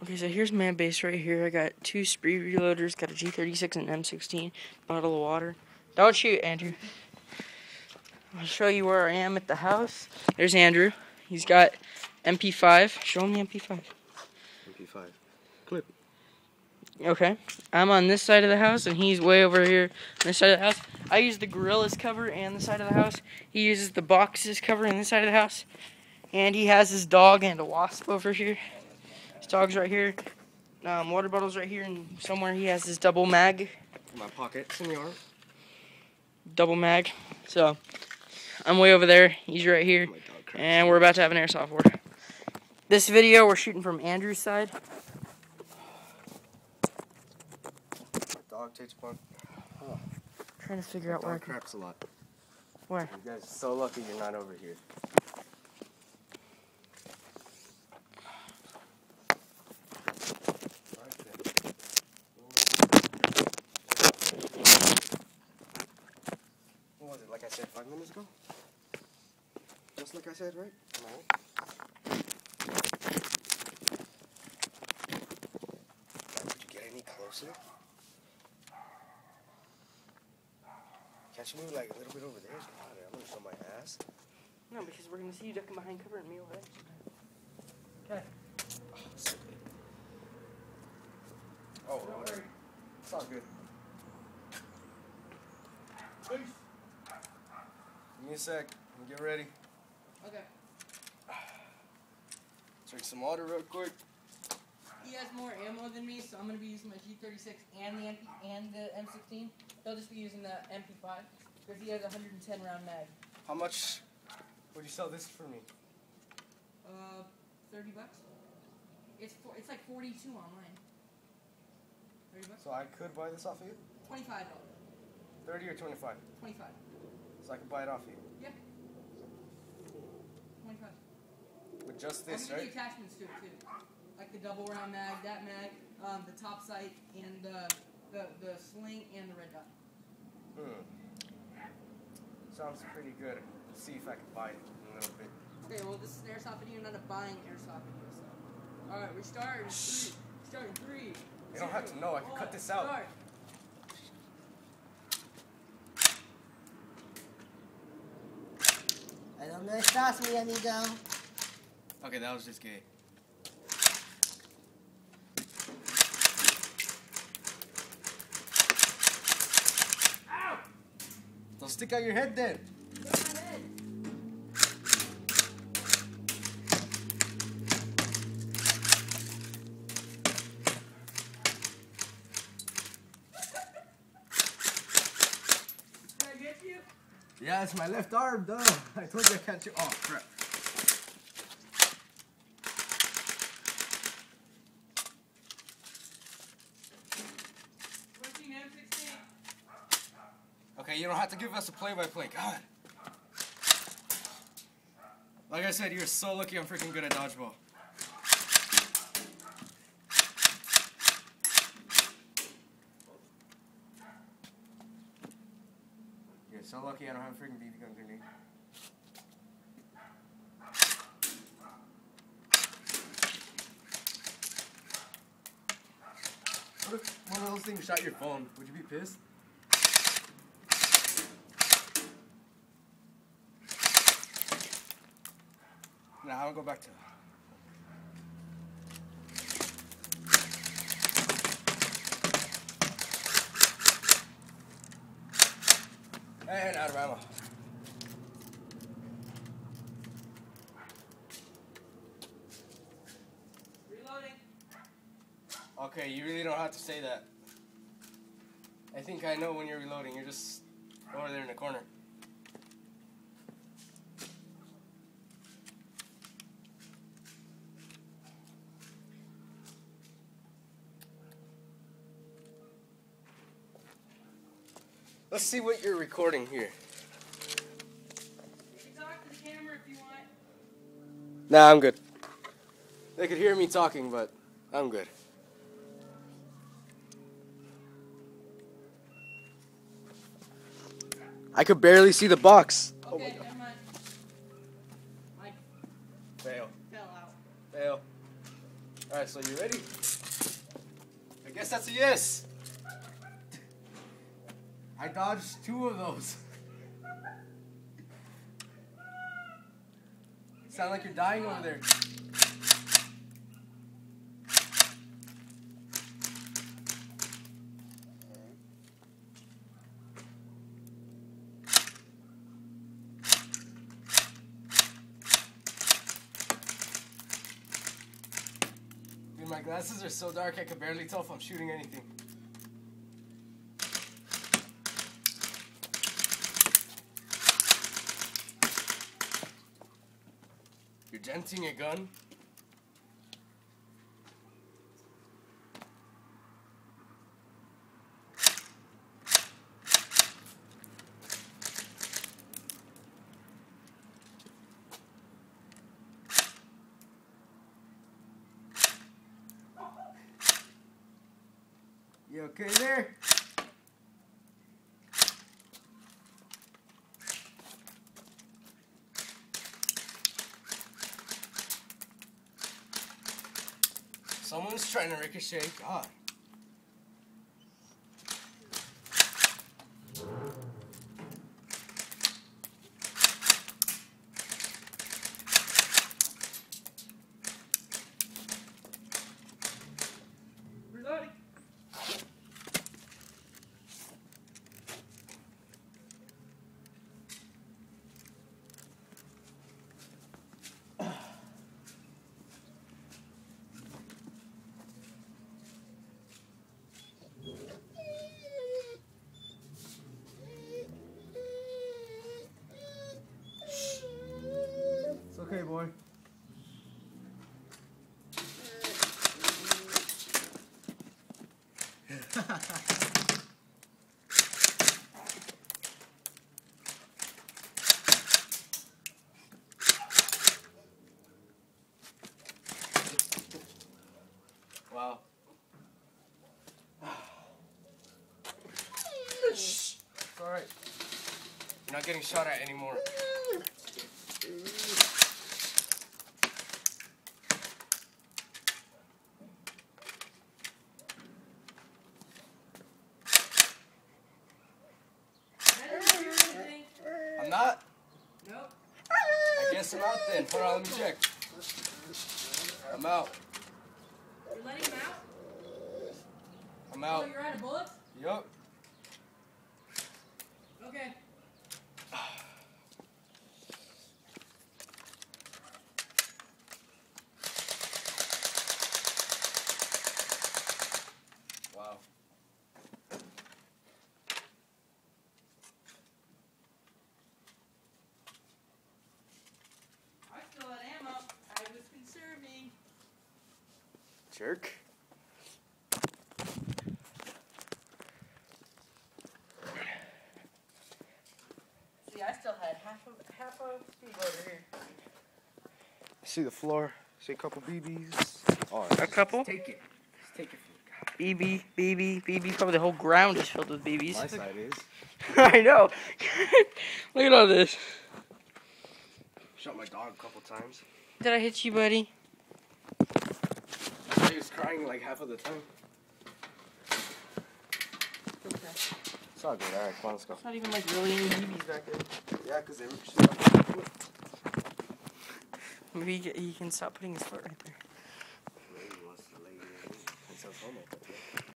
Okay, so here's my base right here. I got 2 spree reloaders, got a G36 and M16, bottle of water. Don't shoot, Andrew. I'll show you where I am at the house. There's Andrew. He's got MP5. Show him the MP5. MP5. Clip. Okay. I'm on this side of the house, and he's way over here on this side of the house. I use the gorillas cover and the side of the house. He uses the boxes cover and the side of the house. And he has his dog and a wasp over here. His dog's right here. Water bottle's right here, and somewhere he has his double mag. In my pocket, senor. Double mag. So, I'm way over there. He's right here. And we're about to have an airsoft war. This video, we're shooting from Andrew's side. Dog takes one. Oh. Trying to figure out where I can... craps a lot. Where? You guys are so lucky you're not over here. What was it, like I said 5 minutes ago? Just like I said, right? Am I right? Did you get any closer? Can't you move like a little bit over there? I'm gonna show my ass. No, because we're going to see you ducking behind cover and me over there. Okay. Oh, so good. Oh, Don't worry. It's all good. Peace. Give me a sec. Let me get ready. Okay. Drink some water real quick. He has more ammo than me, so I'm going to be using my G36 and the M16. He'll just be using the MP5 because he has a 110 round mag. How much would you sell this for me? $30. It's like 42 online. $30. So I could buy this off of you? $25. 30 or 25? 25. So I could buy it off you? Yeah. 25. With just I'll this, give you right? the attachments to it too, like the double round mag, that mag, the top sight, and the sling and the red dot. Sounds pretty good. Let's see if I can buy it in a little bit. Okay, well this is an airsoft video, not a buying airsoft video. So, all right, we're starting. Starting 3. You don't have to know. I can cut this out. Start. No estás, mi amigo. Okay, that was just gay. Ow! Don't stick out your head then. Yeah, it's my left arm, though. I told you I can't shoot. Oh, crap. Okay, you don't have to give us a play-by-play. God. Like I said, you're so lucky I'm freaking good at dodgeball. You're so lucky I don't have a freaking BB gun grenade. What if one of those things shot your phone? Would you be pissed? Nah, I'll go back to... And out of ammo. Reloading. Okay, you really don't have to say that. I think I know when you're reloading. You're just over there in the corner. Let's see what you're recording here. You can talk to the camera if you want. Nah, I'm good. They could hear me talking, but I'm good. I could barely see the box. Okay, never mind. Mike Fail. fell out. Fail. Alright, so you ready? I guess that's a yes. I dodged 2 of those. Sound like you're dying over there. Dude, my glasses are so dark I can barely tell if I'm shooting anything. You're denting a gun? You okay there? Someone's trying to ricochet. God. Reloading. It's okay, boy. Wow. Shh. It's alright. You're not getting shot at anymore. I'm not? Nope. I guess I'm out then. Hold on, let me check. I'm out. You're letting him out? I'm out. Oh, you're out of bullets? Yup. Okay. Wow. I still had ammo. I was conserving. Jerk. See, I still had half a speed over here. See the floor. See a couple BBs. Oh, A couple? Take it. Just take it. BB. Probably the whole ground is filled with BBs. My side is. I know. Look at all this. Shot my dog a couple times. Did I hit you, buddy? He was crying like half of the time. It's all good. Alright, come on, let's go. It's not even like really any BBs back there. Yeah, because they ripped shit up. Maybe he can stop putting his foot right there. Lady wants to lay in. That sounds homemade.